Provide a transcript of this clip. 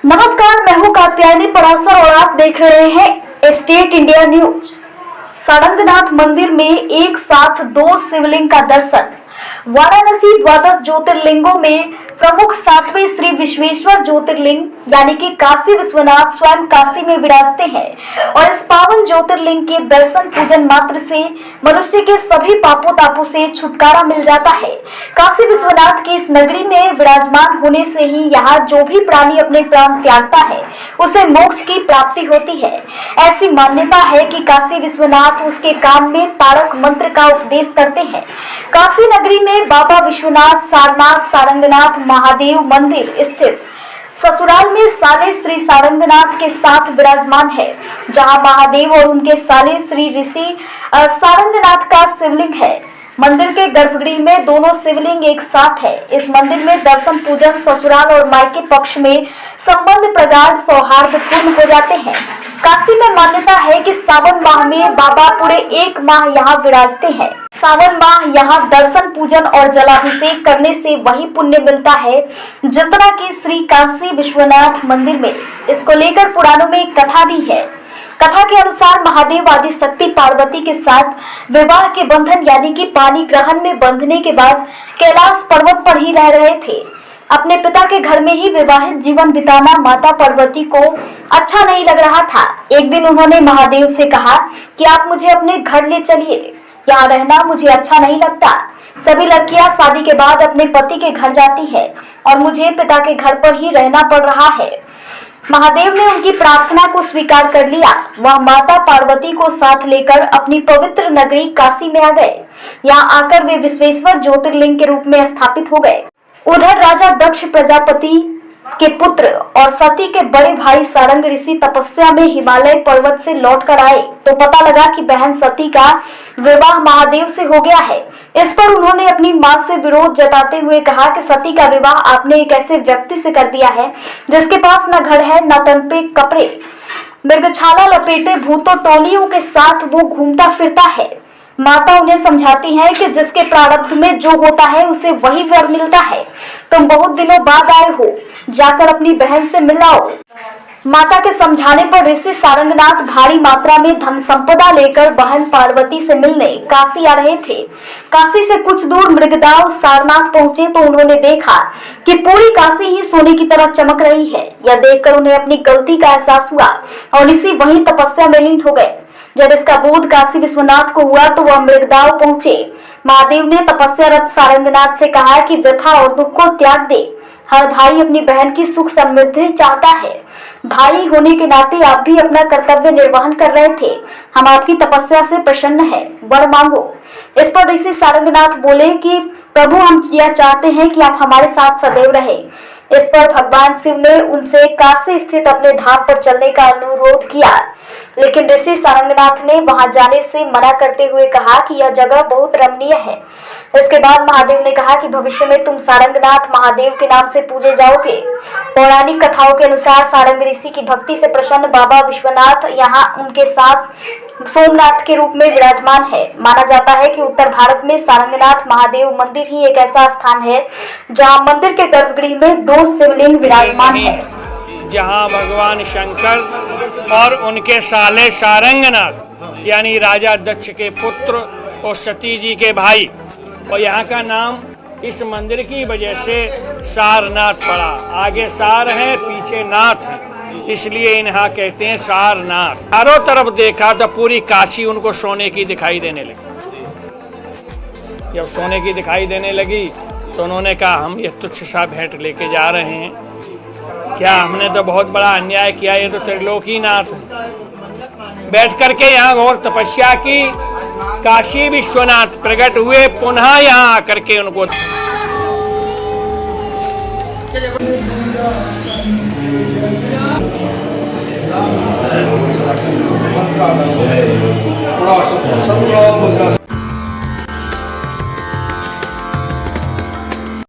नमस्कार, मैं हूँ कात्यायनी परासर और आप देख रहे हैं स्टेट इंडिया न्यूज। सारंगनाथ मंदिर में एक साथ 2 शिवलिंग का दर्शन। वाराणसी द्वादश ज्योतिर्लिंगों में प्रमुख 7वें श्री विश्वेश्वर ज्योतिर्लिंग यानी कि काशी विश्वनाथ स्वयं काशी में विराजते हैं और इस पावन ज्योतिर्लिंग के दर्शन पूजन मात्र से मनुष्य के सभी पापों तापों से छुटकारा मिल जाता है। काशी विश्वनाथ की इस नगरी में विराजमान होने से ही यहाँ जो भी प्राणी अपने प्राण त्यागता है उसे मोक्ष की प्राप्ति होती है। ऐसी मान्यता है कि काशी विश्वनाथ उसके कान में तारक मंत्र का उपदेश करते हैं। काशी नगरी में बाबा विश्वनाथ सारनाथ सारंगनाथ महादेव मंदिर स्थित ससुराल में साले श्री सारंगनाथ के साथ विराजमान है, जहां महादेव और उनके साले श्री ऋषि सारंगनाथ का शिवलिंग है। मंदिर के गर्भगृह में दोनों शिवलिंग एक साथ है। इस मंदिर में दर्शन पूजन ससुराल और मायके पक्ष में संबंध प्रगाढ़ सौहार्दपूर्ण हो जाते हैं। काशी में मान्यता है कि सावन माह में बाबा पूरे 1 माह यहाँ विराजते हैं। सावन माह यहाँ दर्शन पूजन और जलाभिषेक करने से वही पुण्य मिलता है जितना कि श्री काशी विश्वनाथ मंदिर में। इसको लेकर पुराणों में एक कथा भी है। कथा के अनुसार महादेव आदि शक्ति पार्वती के साथ विवाह के बंधन यानी कि पानी ग्रहण में बंधने के बाद कैलाश पर्वत पर ही रह रहे थे। अपने पिता के घर में ही विवाहित जीवन बिताना माता पार्वती को अच्छा नहीं लग रहा था। एक दिन उन्होंने महादेव से कहा कि आप मुझे अपने घर ले चलिए, यहाँ रहना मुझे अच्छा नहीं लगता। सभी लड़कियां शादी के बाद अपने पति के घर जाती है और मुझे पिता के घर पर ही रहना पड़ रहा है। महादेव ने उनकी प्रार्थना को स्वीकार कर लिया। वह माता पार्वती को साथ लेकर अपनी पवित्र नगरी काशी में आ गए। यहाँ आकर वे विश्वेश्वर ज्योतिर्लिंग के रूप में स्थापित हो गए। उधर राजा दक्ष प्रजापति के पुत्र और सती के बड़े भाई सारंग ऋषि तपस्या में हिमालय पर्वत से लौटकर आए तो पता लगा कि बहन सती का विवाह महादेव से हो गया है। इस पर उन्होंने अपनी मां से विरोध जताते हुए कहा कि सती का विवाह आपने एक ऐसे व्यक्ति से कर दिया है जिसके पास न घर है न तन पे कपड़े, मृगछाला लपेटे भूतों टोलियों के साथ वो घूमता फिरता है। माता उन्हें समझाती है कि जिसके प्रारब्ध में जो होता है उसे वही वर मिलता है। तुम बहुत दिनों बाद आए हो, जाकर अपनी बहन से मिलाओ। माता के समझाने पर ऋषि सारंगनाथ भारी मात्रा में धन संपदा लेकर बहन पार्वती से मिलने काशी आ रहे थे। काशी से कुछ दूर मृगदाव सारनाथ पहुंचे तो उन्होंने देखा कि पूरी काशी ही सोने की तरह चमक रही है। यह देखकर उन्हें अपनी गलती का एहसास हुआ और ऋषि वहीं तपस्या में लीन हो गए। जब इसका बोध काशी विश्वनाथ को हुआ तो वह मृगदाव पहुंचे। महादेव ने तपस्यारत सारंगनाथ से कहा कि व्यथा और दुख को त्याग दे। हर भाई अपनी बहन की सुख समृद्धि चाहता है। भाई होने के नाते आप भी अपना कर्तव्य निर्वहन कर रहे थे। हम आपकी तपस्या से प्रसन्न हैं, वर मांगो। इस पर ऋषि सारंगनाथ बोले कि प्रभु, हम यह चाहते हैं कि आप हमारे साथ सदैव रहे। इस पर भगवान शिव ने उनसे काशी स्थित अपने धाम पर चलने का अनुरोध किया, लेकिन ऋषि सारंगनाथ ने वहां जाने से मना करते हुए कहा कि यह जगह बहुत रमणीय है। इसके बाद महादेव ने कहा कि भविष्य में तुम सारंगनाथ महादेव के नाम से पूजे जाओगे। पौराणिक कथाओं के अनुसार सारंग ऋषि की भक्ति से प्रसन्न बाबा विश्वनाथ यहाँ उनके साथ सोमनाथ के रूप में विराजमान है। माना जाता है कि उत्तर भारत में सारंगनाथ महादेव मंदिर ही एक ऐसा स्थान है जहां मंदिर के गर्भगृह में 2 शिवलिंग विराजमान है, जहां भगवान शंकर और उनके साले सारंगनाथ यानी राजा दक्ष के पुत्र और सती जी के भाई, और यहाँ का नाम इस मंदिर की वजह से सारनाथ पड़ा। आगे सार है, पीछे नाथ है, इसलिए इन्हें कहते हैं सारनाथ। चारों तरफ देखा तो पूरी काशी उनको सोने की दिखाई देने लगी। जब सोने की दिखाई देने लगी तो उन्होंने कहा, हम ये तुच्छ सा भेंट लेके जा रहे हैं, क्या हमने तो बहुत बड़ा अन्याय किया, ये तो त्रिलोकीनाथ है। बैठ करके यहाँ घोर तपस्या की। काशी विश्वनाथ प्रकट हुए, पुनः यहाँ आकर के उनको